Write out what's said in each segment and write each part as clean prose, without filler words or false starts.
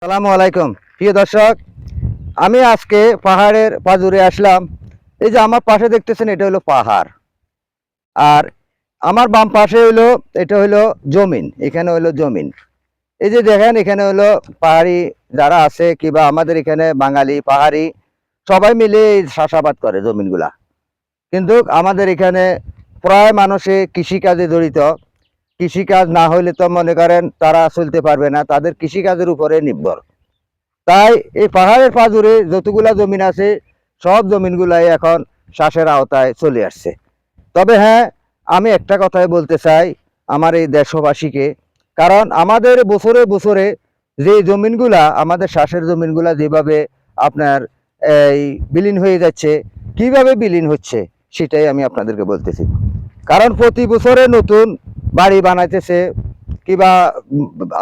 আসসালামু আলাইকুম প্রিয় দর্শক, আমি আজকে পাহাড়ের পাজুরে আসলাম। এই যে আমার পাশে দেখতেছেন, এটা হলো পাহাড়। আর আমার বাম পাশে হইলো, এটা হইলো জমিন। এখানে হইলো জমিন। এই যে দেখেন, এখানে হইলো পাহাড়ি যারা আছে কিংবা আমাদের এখানে বাঙালি পাহাড়ি সবাই মিলে এই চাষাবাদ করে জমিনগুলা। কিন্তু আমাদের এখানে প্রায় মানুষে কৃষিকাজে জড়িত। কৃষিকাজ না হইলে তো মনে করেন তারা চলতে পারবে না, তাদের কৃষিকাজের উপরে নির্ভর। তাই এই পাহাড়ের পাজুরে যতগুলা জমিন আছে, সব জমিনগুলাই এখন চাষের আওতায় চলে আসছে। তবে হ্যাঁ, আমি একটা কথাই বলতে চাই আমার এই দেশবাসীকে, কারণ আমাদের বছরে বছরে যে জমিনগুলা, আমাদের চাষের জমিনগুলা যেভাবে আপনার এই বিলীন হয়ে যাচ্ছে, কিভাবে বিলীন হচ্ছে সেটাই আমি আপনাদেরকে বলতেছি। কারণ প্রতি বছরে নতুন বাড়ি বানাইতেছে, কিবা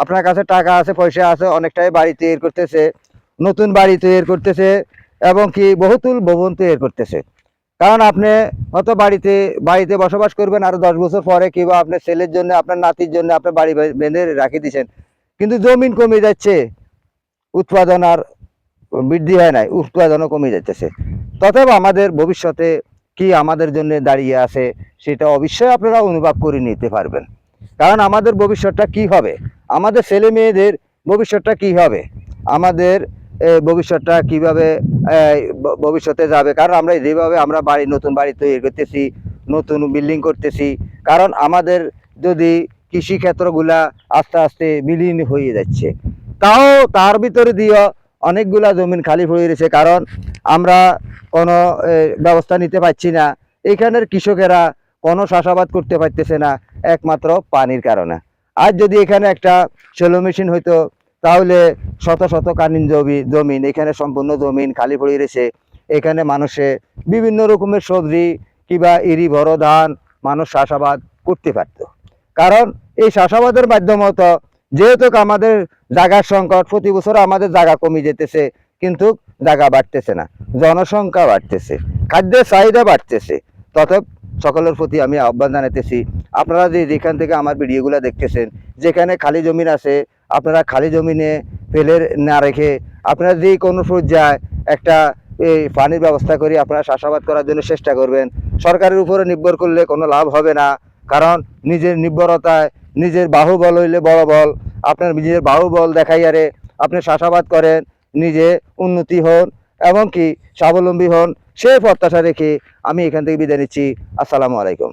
আপনার কাছে টাকা আছে, পয়সা আছে, অনেকটাই বাড়ি তৈরি করতেছে, নতুন বাড়ি তৈরি করতেছে এবং কি বহুতল ভবন তৈরি করতেছে। কারণ আপনি হয়তো বাড়িতে বাড়িতে বসবাস করবেন আরো 10 বছর পরে, কিংবা আপনার ছেলের জন্য, আপনার নাতির জন্য আপনি বাড়ি বেঁধে রাখি দিচ্ছেন, কিন্তু জমিন কমে যাচ্ছে, উৎপাদন আর বৃদ্ধি হয় নাই, উৎপাদনও কমে যাচ্ছে। তথাপি আমাদের ভবিষ্যতে কি আমাদের জন্য দাঁড়িয়ে আছে সেটা অবশ্যই আপনারা অনুভব করে নিতে পারবেন। কারণ আমাদের ভবিষ্যৎটা কি হবে, আমাদের ছেলে মেয়েদের ভবিষ্যৎটা কি হবে, আমাদের ভবিষ্যৎটা কিভাবে ভবিষ্যতে যাবে। কারণ আমরা যেভাবে আমরা বাড়ি, নতুন বাড়ি তৈরি করতেছি, নতুন বিল্ডিং করতেছি, কারণ আমাদের যদি কৃষিক্ষেত্রগুলা আস্তে আস্তে বিলীন হয়ে যাচ্ছে। তাও তার ভিতরে দিয়ে অনেকগুলা জমিন খালি পড়ে রয়েছে, কারণ আমরা কোনো ব্যবস্থা নিতে পারছি না। এখানের কৃষকেরা কোনো চাষাবাদ করতে পারতেছে না, একমাত্র পানির কারণে। আজ যদি এখানে একটা সেলো মেশিন হইতো, তাহলে শত শত কালীন জমিন, এখানে সম্পূর্ণ জমিন খালি পড়ে রয়েছে। এখানে মানুষে বিভিন্ন রকমের সবজি কিংবা ইরি বড় ধান মানুষ চাষাবাদ করতে পারত। কারণ এই চাষাবাদের মাধ্যমে তো, যেহেতু আমাদের জায়গার সংকট, প্রতি বছর আমাদের জায়গা কমে যেতেছে, কিন্তু জায়গা বাড়তেছে না, জনসংখ্যা বাড়তেছে, খাদ্যের চাহিদা বাড়তেছে। তথা সকলের প্রতি আমি আহ্বান জানাতেছি, আপনারা যেখান থেকে আমার ভিডিওগুলো দেখতেছেন, যেখানে খালি জমিন আছে, আপনারা খালি জমিনে ফেলে না রেখে আপনারা যে কোনো পর্যায়ে একটা এই পানির ব্যবস্থা করে আপনারা চাষাবাদ করার জন্য চেষ্টা করবেন। সরকারের উপরে নির্ভর করলে কোনো লাভ হবে না। কারণ নিজের নির্ভরতায়, নিজের বাহুবল হইলে বড় বল, আপনার নিজের বাহুবল দেখাইয়ারে আপনি চাষাবাদ করেন, নিজে উন্নতি হন এবং কি স্বাবলম্বী হন, সেই প্রত্যাশা রেখে আমি এখান থেকে বিদায় নিচ্ছি। আসসালামু আলাইকুম।